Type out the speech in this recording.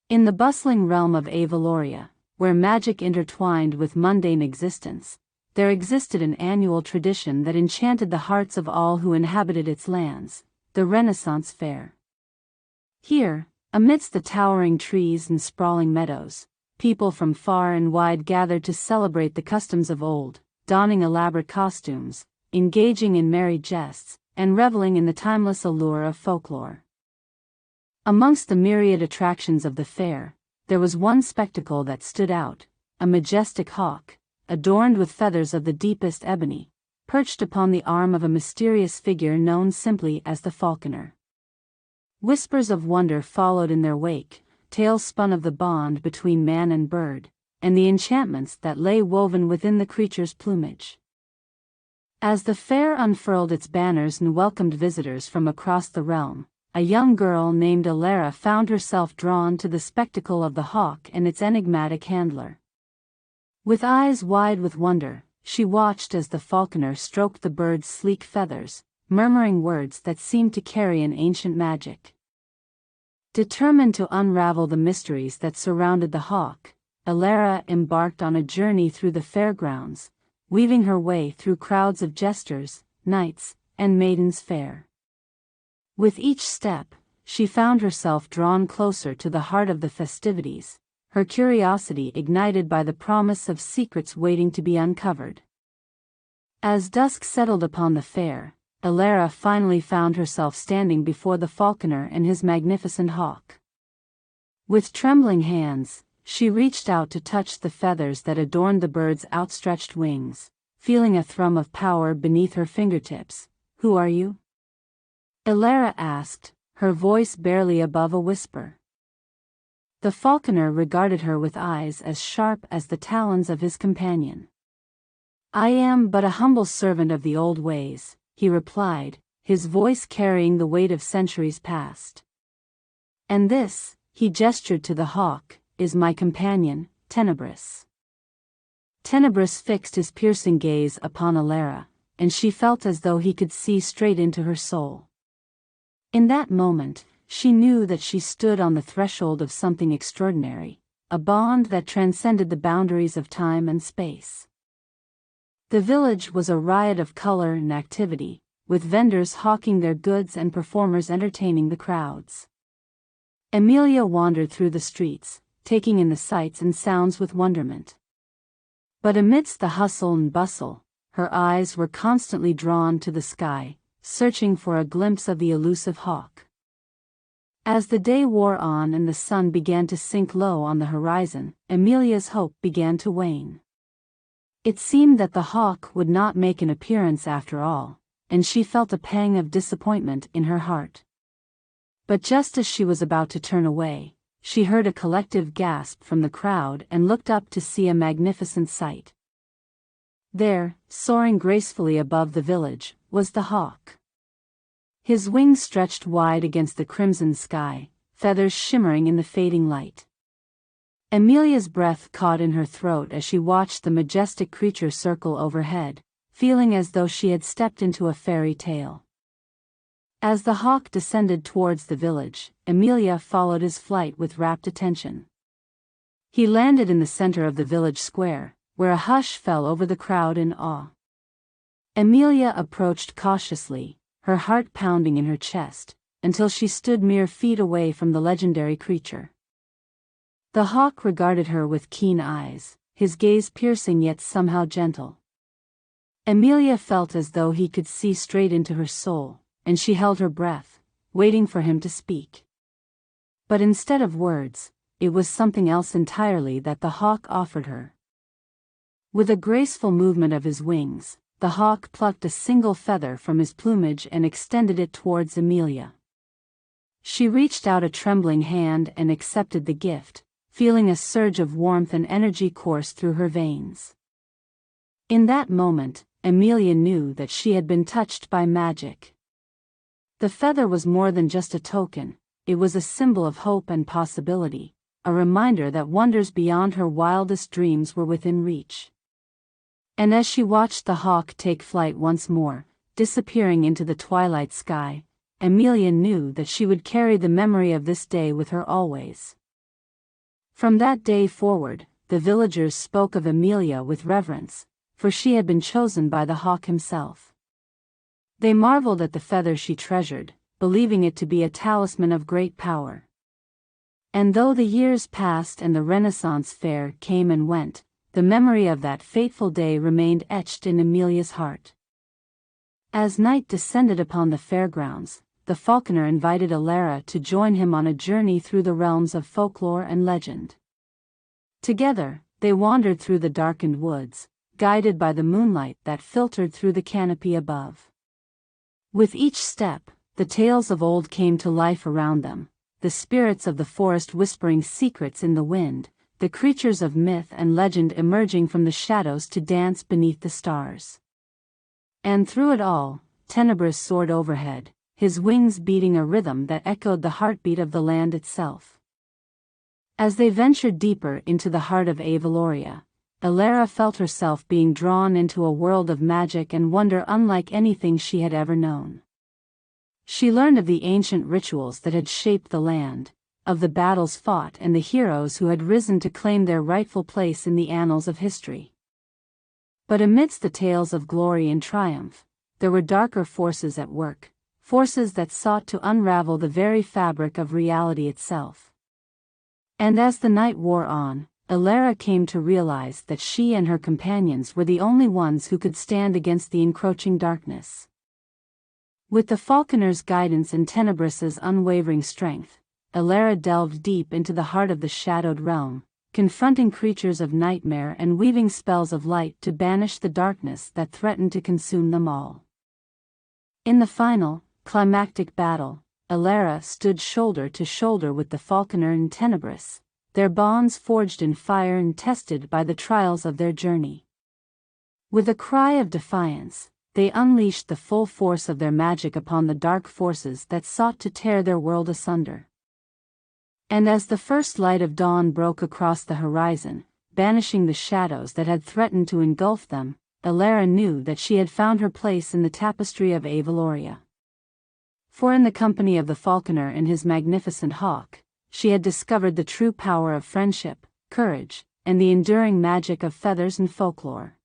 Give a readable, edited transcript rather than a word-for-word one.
In the bustling realm of Elara, where magic intertwined with mundane existence, there existed an annual tradition that enchanted the hearts of all who inhabited its lands, the Renaissance Fair. Here, amidst the towering trees and sprawling meadows, people from far and wide gathered to celebrate the customs of old, donning elaborate costumes, engaging in merry jests, and reveling in the timeless allure of folklore. Amongst the myriad attractions of the fair, there was one spectacle that stood out: a majestic hawk, adorned with feathers of the deepest ebony, perched upon the arm of a mysterious figure known simply as the falconer. Whispers of wonder followed in their wake, tales spun of the bond between man and bird, and the enchantments that lay woven within the creature's plumage. As the fair unfurled its banners and welcomed visitors from across the realm, a young girl named Elara found herself drawn to the spectacle of the hawk and its enigmatic handler. With eyes wide with wonder, she watched as the falconer stroked the bird's sleek feathers, murmuring words that seemed to carry an ancient magic. Determined to unravel the mysteries that surrounded the hawk, Elara embarked on a journey through the fairgrounds, weaving her way through crowds of jesters, knights, and maidens fair. With each step, she found herself drawn closer to the heart of the festivities, her curiosity ignited by the promise of secrets waiting to be uncovered. As dusk settled upon the fair, Elara finally found herself standing before the falconer and his magnificent hawk. With trembling hands, she reached out to touch the feathers that adorned the bird's outstretched wings, feeling a thrum of power beneath her fingertips. "Who are you?" Elara asked, her voice barely above a whisper. The falconer regarded her with eyes as sharp as the talons of his companion. "I am but a humble servant of the old ways," he replied, his voice carrying the weight of centuries past. "And this," he gestured to the hawk, "is my companion, Tenebris." Tenebris fixed his piercing gaze upon Elara, and she felt as though he could see straight into her soul. In that moment, she knew that she stood on the threshold of something extraordinary, a bond that transcended the boundaries of time and space. The village was a riot of color and activity, with vendors hawking their goods and performers entertaining the crowds. Emilia wandered through the streets, taking in the sights and sounds with wonderment. But amidst the hustle and bustle, her eyes were constantly drawn to the sky, searching for a glimpse of the elusive hawk. As the day wore on and the sun began to sink low on the horizon, Emilia's hope began to wane. It seemed that the hawk would not make an appearance after all, and she felt a pang of disappointment in her heart. But just as she was about to turn away, she heard a collective gasp from the crowd and looked up to see a magnificent sight. There, soaring gracefully above the village, was the hawk. His wings stretched wide against the crimson sky, feathers shimmering in the fading light. Emilia's breath caught in her throat as she watched the majestic creature circle overhead, feeling as though she had stepped into a fairy tale. As the hawk descended towards the village, Emilia followed his flight with rapt attention. He landed in the center of the village square, where a hush fell over the crowd in awe. Emilia approached cautiously, her heart pounding in her chest, until she stood mere feet away from the legendary creature. The hawk regarded her with keen eyes, his gaze piercing yet somehow gentle. Emilia felt as though he could see straight into her soul, and she held her breath, waiting for him to speak. But instead of words, it was something else entirely that the hawk offered her. With a graceful movement of his wings, the hawk plucked a single feather from his plumage and extended it towards Emilia. She reached out a trembling hand and accepted the gift, feeling a surge of warmth and energy course through her veins. In that moment, Emilia knew that she had been touched by magic. The feather was more than just a token, it was a symbol of hope and possibility, a reminder that wonders beyond her wildest dreams were within reach. And as she watched the hawk take flight once more, disappearing into the twilight sky, Emilia knew that she would carry the memory of this day with her always. From that day forward, the villagers spoke of Emilia with reverence, for she had been chosen by the hawk himself. They marveled at the feather she treasured, believing it to be a talisman of great power. And though the years passed and the Renaissance fair came and went, the memory of that fateful day remained etched in Emilia's heart. As night descended upon the fairgrounds, the falconer invited Elara to join him on a journey through the realms of folklore and legend. Together, they wandered through the darkened woods, guided by the moonlight that filtered through the canopy above. With each step, the tales of old came to life around them, the spirits of the forest whispering secrets in the wind, the creatures of myth and legend emerging from the shadows to dance beneath the stars. And through it all, Tenebris soared overhead, his wings beating a rhythm that echoed the heartbeat of the land itself. As they ventured deeper into the heart of Avaloria, Elara felt herself being drawn into a world of magic and wonder unlike anything she had ever known. She learned of the ancient rituals that had shaped the land, of the battles fought and the heroes who had risen to claim their rightful place in the annals of history. But amidst the tales of glory and triumph, there were darker forces at work, forces that sought to unravel the very fabric of reality itself. And as the night wore on, Elara came to realize that she and her companions were the only ones who could stand against the encroaching darkness. With the falconer's guidance and Tenebris's unwavering strength, Elara delved deep into the heart of the shadowed realm, confronting creatures of nightmare and weaving spells of light to banish the darkness that threatened to consume them all. In the final, climactic battle, Elara stood shoulder to shoulder with the falconer and Tenebris, their bonds forged in fire and tested by the trials of their journey. With a cry of defiance, they unleashed the full force of their magic upon the dark forces that sought to tear their world asunder. And as the first light of dawn broke across the horizon, banishing the shadows that had threatened to engulf them, Elara knew that she had found her place in the tapestry of Avaloria. For in the company of the falconer and his magnificent hawk, she had discovered the true power of friendship, courage, and the enduring magic of feathers and folklore.